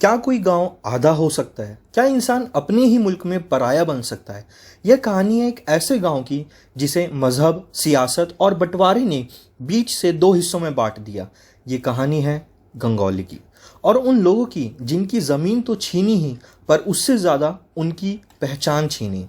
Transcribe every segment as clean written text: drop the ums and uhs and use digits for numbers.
क्या कोई गांव आधा हो सकता है? क्या इंसान अपने ही मुल्क में पराया बन सकता है? यह कहानी है एक ऐसे गांव की जिसे मजहब, सियासत और बंटवारे ने बीच से दो हिस्सों में बांट दिया। ये कहानी है गंगौली की और उन लोगों की जिनकी ज़मीन तो छीनी ही, पर उससे ज़्यादा उनकी पहचान छीनी।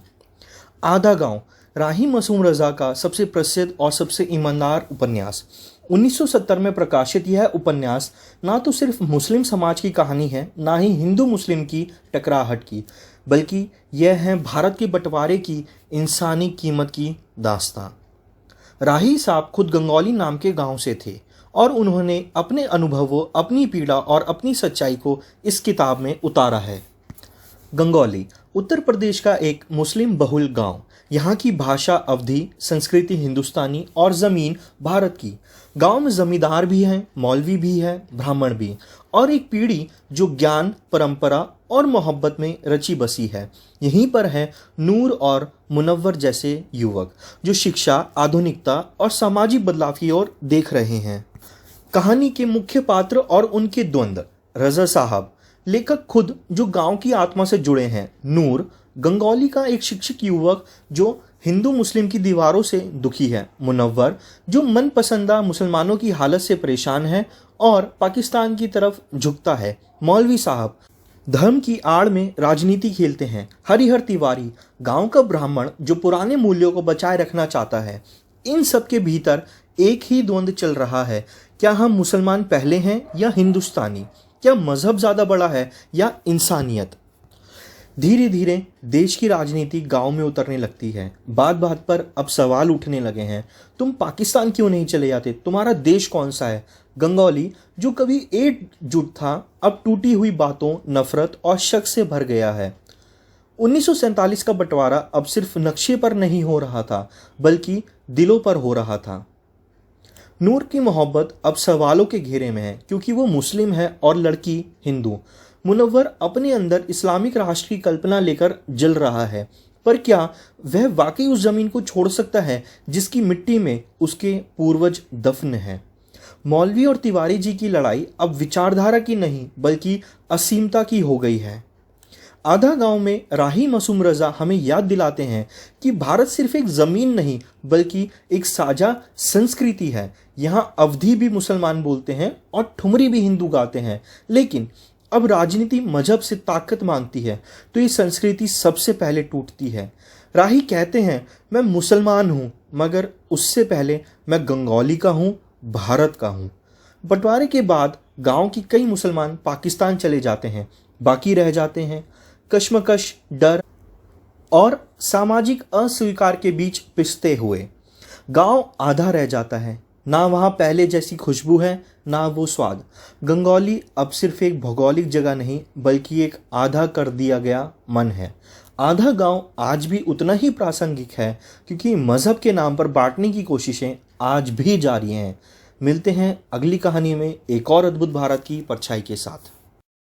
आधा गांव राही मासूम रजा का सबसे प्रसिद्ध और सबसे ईमानदार उपन्यास। 1970 में प्रकाशित यह उपन्यास ना तो सिर्फ मुस्लिम समाज की कहानी है, ना ही हिंदू मुस्लिम की टकराहट की, बल्कि यह है भारत के बंटवारे की इंसानी कीमत की दास्तां। राही साहब खुद गंगौली नाम के गांव से थे और उन्होंने अपने अनुभवों, अपनी पीड़ा और अपनी सच्चाई को इस किताब में उतारा है। गंगौली उत्तर प्रदेश का एक मुस्लिम बहुल गांव। यहाँ की भाषा अवधी, संस्कृति हिंदुस्तानी और ज़मीन भारत की। गांव में जमींदार भी हैं, मौलवी भी है, ब्राह्मण भी, और एक पीढ़ी जो ज्ञान, परंपरा और मोहब्बत में रची बसी है। यहीं पर है नूर और मुनव्वर जैसे युवक जो शिक्षा, आधुनिकता और सामाजिक बदलाव की ओर देख रहे हैं। कहानी के मुख्य पात्र और उनके द्वंद्व। रजा साहब लेखक खुद जो गांव की आत्मा से जुड़े हैं। नूर गंगौली का एक शिक्षित युवक जो हिंदू मुस्लिम की दीवारों से दुखी है। मुनव्वर जो मनपसंदा मुसलमानों की हालत से परेशान है और पाकिस्तान की तरफ झुकता है। मौलवी साहब धर्म की आड़ में राजनीति खेलते हैं। हरिहर तिवारी गांव का ब्राह्मण जो पुराने मूल्यों को बचाए रखना चाहता है। इन सब के भीतर एक ही द्वंद्व चल रहा है, क्या हम मुसलमान पहले हैं या हिंदुस्तानी? क्या मजहब ज़्यादा बड़ा है या इंसानियत? धीरे धीरे देश की राजनीति गांव में उतरने लगती है। बात बात पर अब सवाल उठने लगे हैं, तुम पाकिस्तान क्यों नहीं चले जाते? तुम्हारा देश कौन सा है? गंगौली जो कभी एकजुट था, अब टूटी हुई बातों, नफरत और शक से भर गया है। 1947 का बंटवारा अब सिर्फ नक्शे पर नहीं हो रहा था, बल्कि दिलों पर हो रहा था। नूर की मोहब्बत अब सवालों के घेरे में है क्योंकि वो मुस्लिम है और लड़की हिंदू। मुनव्वर अपने अंदर इस्लामिक राष्ट्र की कल्पना लेकर जल रहा है, पर क्या वह वाकई उस जमीन को छोड़ सकता है जिसकी मिट्टी में उसके पूर्वज दफन हैं? मौलवी और तिवारी जी की लड़ाई अब विचारधारा की नहीं बल्कि असीमता की हो गई है। आधा गांव में राही मासूम रजा हमें याद दिलाते हैं कि भारत सिर्फ एक ज़मीन नहीं बल्कि एक साझा संस्कृति है। यहाँ अवधी भी मुसलमान बोलते हैं और ठुमरी भी हिंदू गाते हैं, लेकिन अब राजनीति मजहब से ताकत मांगती है तो ये संस्कृति सबसे पहले टूटती है। राही कहते हैं, मैं मुसलमान हूँ, मगर उससे पहले मैं गंगौली का हूँ, भारत का हूँ। बंटवारे के बाद गांव की कई मुसलमान पाकिस्तान चले जाते हैं, बाकी रह जाते हैं कश्मकश, डर और सामाजिक अस्वीकार के बीच पिसते हुए। गांव आधा रह जाता है, ना वहाँ पहले जैसी खुशबू है, ना वो स्वाद। गंगौली अब सिर्फ एक भौगोलिक जगह नहीं बल्कि एक आधा कर दिया गया मन है। आधा गांव आज भी उतना ही प्रासंगिक है क्योंकि मजहब के नाम पर बांटने की कोशिशें आज भी जारी हैं। मिलते हैं अगली कहानी में एक और अद्भुत भारत की परछाई के साथ।